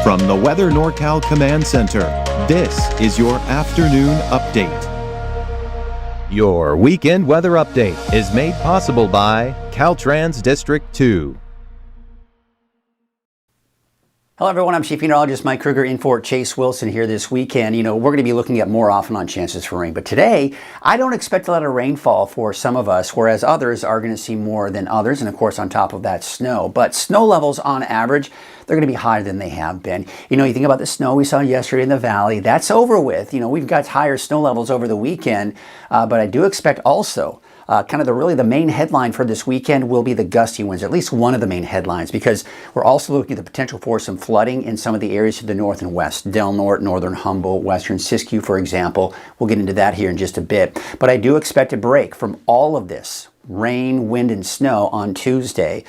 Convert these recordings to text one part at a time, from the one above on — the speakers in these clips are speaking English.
From the Weather NorCal Command Center, this is your afternoon update. Your weekend weather update is made possible by Caltrans District 2. Hello everyone, I'm Chief Meteorologist Mike Krueger in for Chase Wilson here this weekend. You know, we're going to be looking at more often on chances for rain, but today I don't expect a lot of rainfall for some of us, whereas others are going to see more than others, and of course on top of that snow. But snow levels on average, they're going to be higher than they have been. You know, you think about the snow we saw yesterday in the valley, that's over with. You know, we've got higher snow levels over the weekend, but I do expect also kind of the main headline for this weekend will be the gusty winds, at least one of the main headlines, because we're also looking at the potential for some flooding in some of the areas to the north and west, Del Norte, northern Humboldt, western Siskiyou, for example. We'll get into that here in just a bit. But I do expect a break from all of this rain, wind, and snow on Tuesday.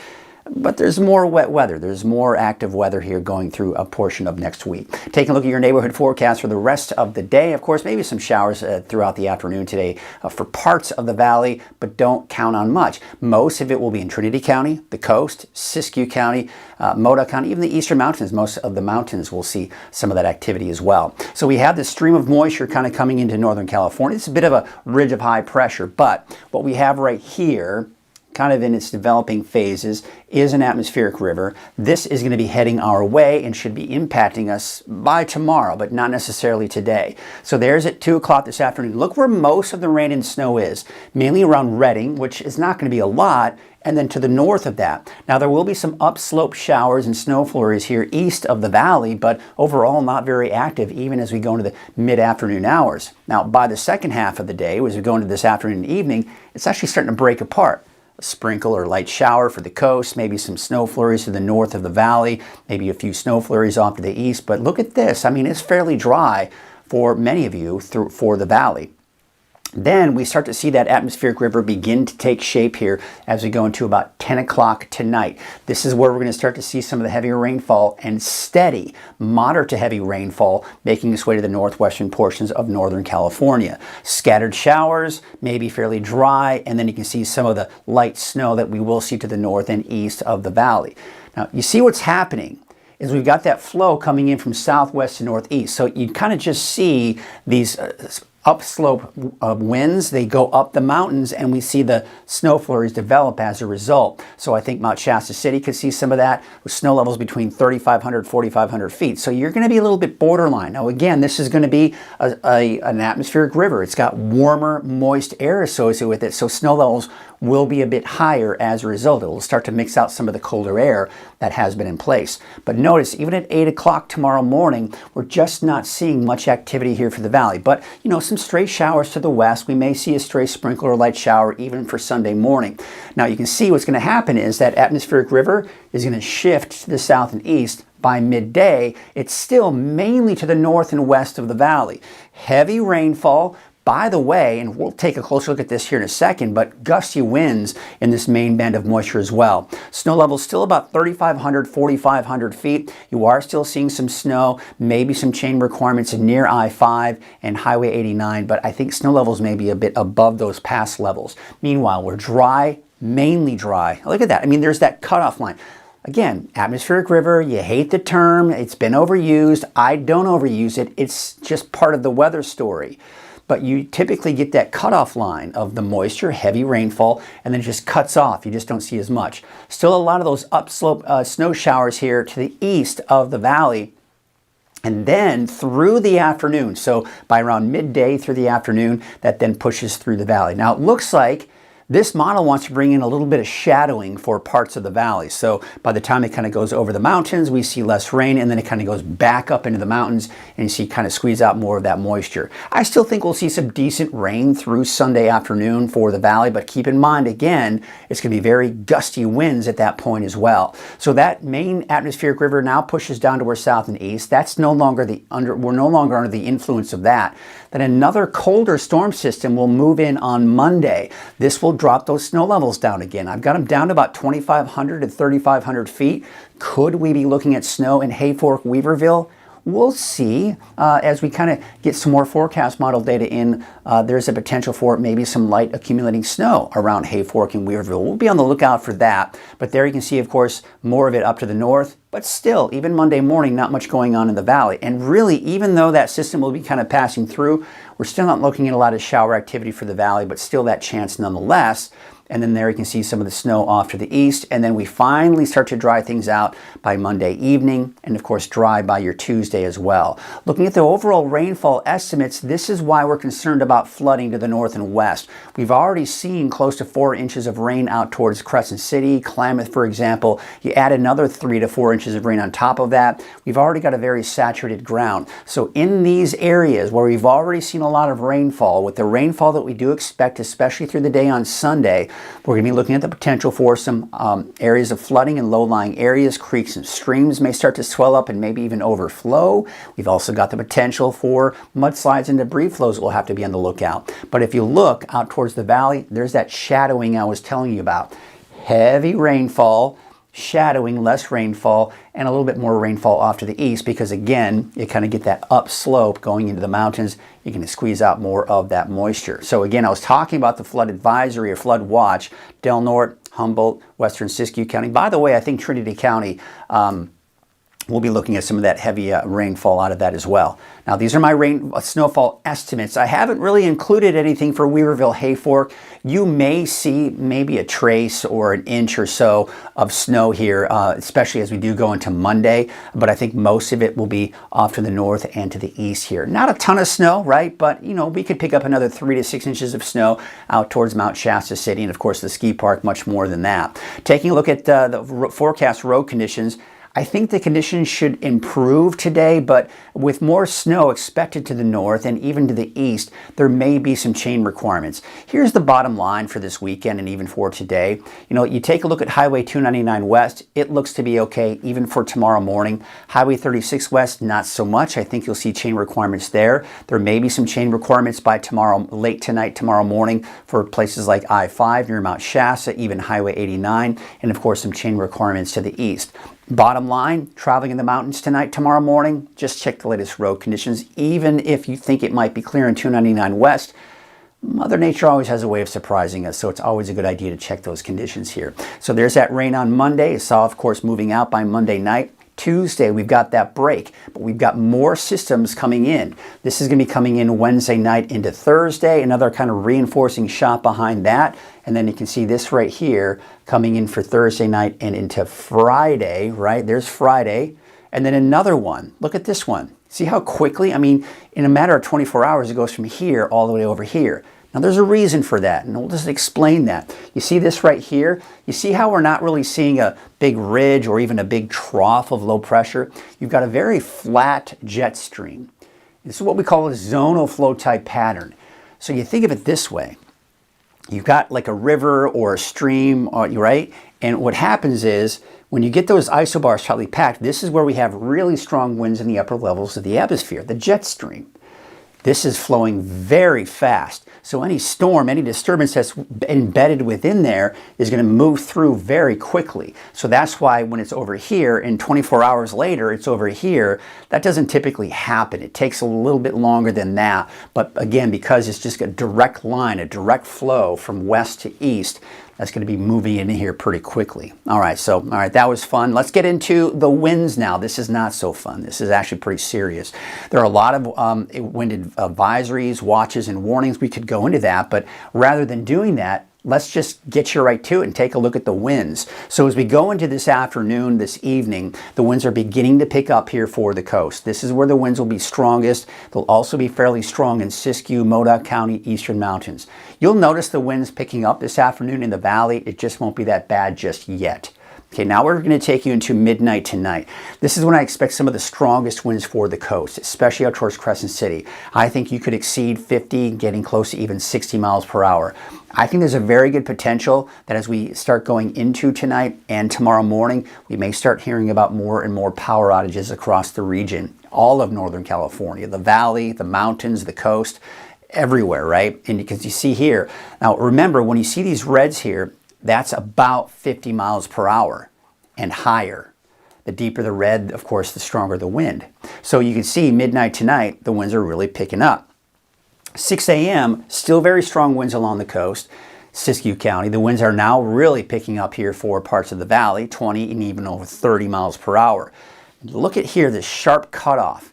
But there's more wet weather. There's more active weather here going through a portion of next week. Taking a look at your neighborhood forecast for the rest of the day. Of course, maybe some showers throughout the afternoon today for parts of the valley, but don't count on much. Most of it will be in Trinity County, the coast, Siskiyou County, Modoc County, even the eastern mountains. Most of the mountains will see some of that activity as well. So we have this stream of moisture kind of coming into Northern California. It's a bit of a ridge of high pressure, but what we have right here, kind of in its developing phases, is an atmospheric river. This is going to be heading our way and should be impacting us by tomorrow, but not necessarily today. So there's at 2 o'clock this afternoon. Look where most of the rain and snow is, mainly around Redding, which is not going to be a lot, and then to the north of that. Now there will be some upslope showers and snow flurries here east of the valley, but overall not very active even as we go into the mid-afternoon hours. Now by the second half of the day, as we go into this afternoon and evening, it's actually starting to break apart. A sprinkle or light shower for the coast, maybe some snow flurries to the north of the valley, maybe a few snow flurries off to the east. But look at this. I mean, it's fairly dry for many of you for the valley. Then we start to see that atmospheric river begin to take shape here as we go into about 10 o'clock tonight. This is where we're going to start to see some of the heavier rainfall and steady, moderate to heavy rainfall making its way to the northwestern portions of Northern California. Scattered showers, maybe fairly dry, and then you can see some of the light snow that we will see to the north and east of the valley. Now, you see what's happening is we've got that flow coming in from southwest to northeast. So you kind of just see these upslope winds, they go up the mountains, and we see the snow flurries develop as a result. So I think Mount Shasta City could see some of that with snow levels between 3,500 4,500 feet. So you're going to be a little bit borderline. Now again, this is going to be an atmospheric river. It's got warmer, moist air associated with it, so snow levels will be a bit higher as a result. It will start to mix out some of the colder air that has been in place. But notice, even at 8 o'clock tomorrow morning, we're just not seeing much activity here for the valley. But, you know, some stray showers to the west. We may see a stray sprinkle or light shower even for Sunday morning. Now, you can see what's going to happen is that atmospheric river is going to shift to the south and east. By midday, it's still mainly to the north and west of the valley. Heavy rainfall. By the way, and we'll take a closer look at this here in a second, but gusty winds in this main band of moisture as well. Snow levels still about 3,500, 4,500 feet. You are still seeing some snow, maybe some chain requirements near I-5 and Highway 89, but I think snow levels may be a bit above those past levels. Meanwhile, we're dry, mainly dry. Look at that. I mean, there's that cutoff line. Again, atmospheric river, you hate the term, it's been overused. I don't overuse it. It's just part of the weather story. But you typically get that cutoff line of the moisture, heavy rainfall, and then it just cuts off. You just don't see as much. Still a lot of those upslope snow showers here to the east of the valley. And then through the afternoon, so by around midday through the afternoon, that then pushes through the valley. Now it looks like this model wants to bring in a little bit of shadowing for parts of the valley. So by the time it kind of goes over the mountains, we see less rain, and then it kind of goes back up into the mountains, and you see kind of squeeze out more of that moisture. I still think we'll see some decent rain through Sunday afternoon for the valley, but keep in mind, again, it's going to be very gusty winds at that point as well. So that main atmospheric river now pushes down towards south and east. That's no longer we're no longer under the influence of that. Then another colder storm system will move in on Monday. This will drop those snow levels down again. I've got them down to about 2,500 to 3,500 feet. Could we be looking at snow in Hayfork, Weaverville? We'll see as we kind of get some more forecast model data in. There's a potential for maybe some light accumulating snow around Hayfork and Weaverville. We'll be on the lookout for that. But there you can see, of course, more of it up to the north But still, even Monday morning, not much going on in the valley. And really, even though that system will be kind of passing through, we're still not looking at a lot of shower activity for the valley, but still that chance nonetheless. And then there you can see some of the snow off to the east. And then we finally start to dry things out by Monday evening, and of course dry by your Tuesday as well. Looking at the overall rainfall estimates, this is why we're concerned about flooding to the north and west. We've already seen close to 4 inches of rain out towards Crescent City, Klamath, for example. You add another 3 to 4 inches of rain on top of that, we've already got a very saturated ground. So in these areas where we've already seen a lot of rainfall, with the rainfall that we do expect, especially through the day on Sunday, we're going to be looking at the potential for some areas of flooding in low-lying areas. Creeks and streams may start to swell up and maybe even overflow. We've also got the potential for mudslides and debris flows that we'll have to be on the lookout. But if you look out towards the valley, there's that shadowing I was telling you about. Heavy rainfall, shadowing, less rainfall, and a little bit more rainfall off to the east because, again, you kind of get that upslope going into the mountains. You're going to squeeze out more of that moisture. So again, I was talking about the flood advisory or flood watch, Del Norte, Humboldt, Western Siskiyou County. By the way, I think Trinity County we'll be looking at some of that heavy rainfall out of that as well. Now, these are my snowfall estimates. I haven't really included anything for Weaverville, Hayfork. You may see maybe a trace or an inch or so of snow here, especially as we do go into Monday. But I think most of it will be off to the north and to the east here. Not a ton of snow, right? But, you know, we could pick up another 3 to 6 inches of snow out towards Mount Shasta City. And, of course, the ski park, much more than that. Taking a look at the forecast road conditions, I think the conditions should improve today, but with more snow expected to the north and even to the east, there may be some chain requirements. Here's the bottom line for this weekend and even for today. You know, you take a look at Highway 299 West, it looks to be okay even for tomorrow morning. Highway 36 West, not so much. I think you'll see chain requirements there. There may be some chain requirements by tomorrow, late tonight, tomorrow morning for places like I-5 near Mount Shasta, even Highway 89, and of course some chain requirements to the east. Bottom line, traveling in the mountains tonight, tomorrow morning, just check the latest road conditions. Even if you think it might be clear in 299 West, Mother Nature always has a way of surprising us, so it's always a good idea to check those conditions here. So there's that rain on Monday. You saw, of course, moving out by Monday night. Tuesday, we've got that break, but we've got more systems coming in. This is going to be coming in Wednesday night into Thursday, another kind of reinforcing shot behind that. And then you can see this right here coming in for Thursday night and into Friday, right? There's Friday. And then another one. Look at this one. See how quickly? I mean, in a matter of 24 hours, it goes from here all the way over here. Now, there's a reason for that, and we'll just explain that. You see this right here? You see how we're not really seeing a big ridge or even a big trough of low pressure? You've got a very flat jet stream. This is what we call a zonal flow type pattern. So you think of it this way. You've got like a river or a stream, right? And what happens is when you get those isobars tightly packed, this is where we have really strong winds in the upper levels of the atmosphere, the jet stream. This is flowing very fast. So any storm, any disturbance that's embedded within there is going to move through very quickly. So that's why when it's over here and 24 hours later it's over here, that doesn't typically happen. It takes a little bit longer than that. But again, because it's just a direct line, a direct flow from west to east, that's going to be moving in here pretty quickly. All right, that was fun. Let's get into the winds now. This is not so fun. This is actually pretty serious. There are a lot of wind advisories, watches, and warnings. We could go into that, but rather than doing that, let's just get you right to it and take a look at the winds. So as we go into this afternoon, this evening, the winds are beginning to pick up here for the coast. This is where the winds will be strongest. They'll also be fairly strong in Siskiyou, Modoc County, eastern mountains. You'll notice the winds picking up this afternoon in the valley. It just won't be that bad just yet. Okay, now we're going to take you into midnight tonight. This is when I expect some of the strongest winds for the coast, especially out towards Crescent City. I think you could exceed 50, getting close to even 60 miles per hour. I think there's a very good potential that as we start going into tonight and tomorrow morning, we may start hearing about more and more power outages across the region, all of Northern California, the valley, the mountains, the coast, everywhere, right? And because you see here, now remember, when you see these reds here, that's about 50 miles per hour and higher. The deeper the red, of course, the stronger the wind. So you can see midnight tonight, the winds are really picking up. 6 a.m., still very strong winds along the coast. Siskiyou County. The winds are now really picking up here for parts of the valley, 20 and even over 30 miles per hour. Look at here, this sharp cutoff.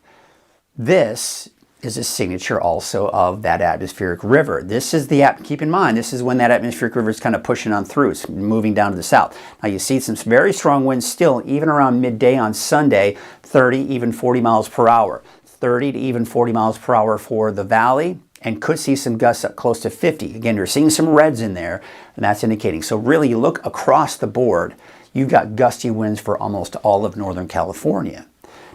This is a signature also of that atmospheric river. This is keep in mind, this is when that atmospheric river is kind of pushing on through. It's moving down to the south. Now you see some very strong winds still, even around midday on Sunday, 30, even 40 miles per hour. 30 to even 40 miles per hour for the valley, and could see some gusts up close to 50. Again, you're seeing some reds in there, and that's indicating. So really, you look across the board, you've got gusty winds for almost all of Northern California.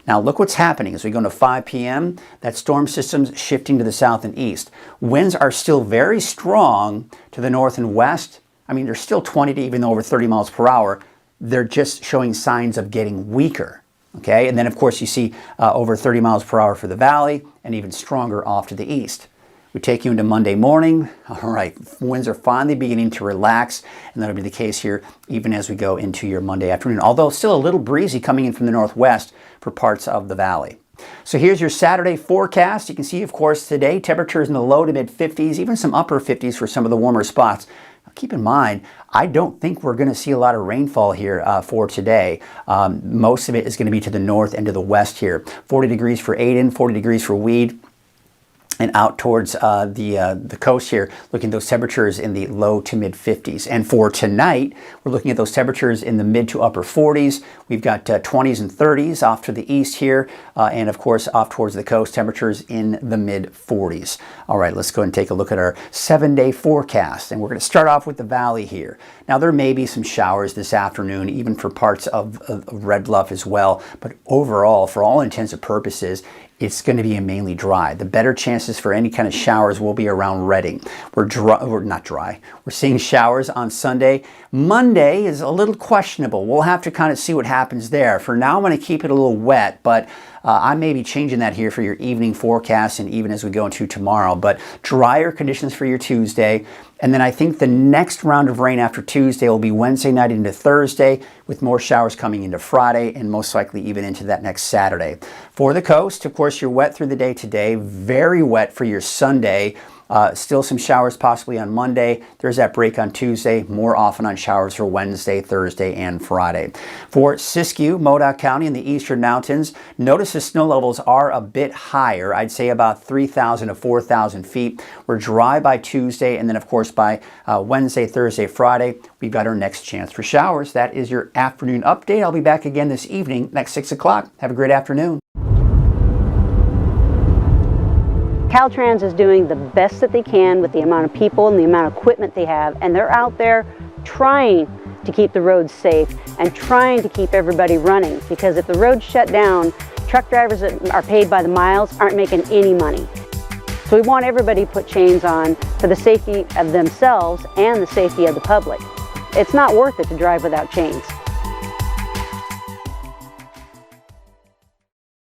Now look what's happening as we go into 5 p.m. That storm system's shifting to the south and east. Winds are still very strong to the north and west. I mean, they're still 20 to even over 30 miles per hour. They're just showing signs of getting weaker. Okay, and then of course you see over 30 miles per hour for the valley, and even stronger off to the east. We take you into Monday morning. All right, winds are finally beginning to relax, and that'll be the case here even as we go into your Monday afternoon, although still a little breezy coming in from the northwest for parts of the valley. So here's your Saturday forecast. You can see, of course, today temperatures in the low to mid 50s, even some upper 50s for some of the warmer spots. Now, keep in mind, I don't think we're going to see a lot of rainfall here for today. Most of it is going to be to the north and to the west here. 40 degrees for Aden, 40 degrees for Weed. And out towards the coast here, looking at those temperatures in the low to mid 50s. And for tonight, we're looking at those temperatures in the mid to upper 40s. We've got 20s and 30s off to the east here. And of course, off towards the coast, temperatures in the mid 40s. All right, let's go and take a look at our 7-day forecast. And we're going to start off with the valley here. Now, there may be some showers this afternoon, even for parts of Red Bluff as well. But overall, for all intents and purposes, it's going to be mainly dry. The better chances for any kind of showers will be around Redding. We're not dry. We're seeing showers on Sunday. Monday is a little questionable. We'll have to kind of see what happens there. For now, I'm going to keep it a little wet, but I may be changing that here for your evening forecast and even as we go into tomorrow. But drier conditions for your Tuesday. And then I think the next round of rain after Tuesday will be Wednesday night into Thursday, with more showers coming into Friday and most likely even into that next Saturday. For the coast, of course, you're wet through the day today, very wet for your Sunday. Still some showers possibly on Monday. There's that break on Tuesday. More often on showers for Wednesday, Thursday, and Friday. For Siskiyou, Modoc County in the eastern mountains, notice the snow levels are a bit higher. I'd say about 3,000 to 4,000 feet. We're dry by Tuesday, and then of course by Wednesday, Thursday, Friday, we've got our next chance for showers. That is your afternoon update. I'll be back again this evening, next 6 o'clock. Have a great afternoon. Caltrans is doing the best that they can with the amount of people and the amount of equipment they have, and they're out there trying to keep the roads safe and trying to keep everybody running, because if the roads shut down, truck drivers that are paid by the miles aren't making any money. So we want everybody to put chains on for the safety of themselves and the safety of the public. It's not worth it to drive without chains.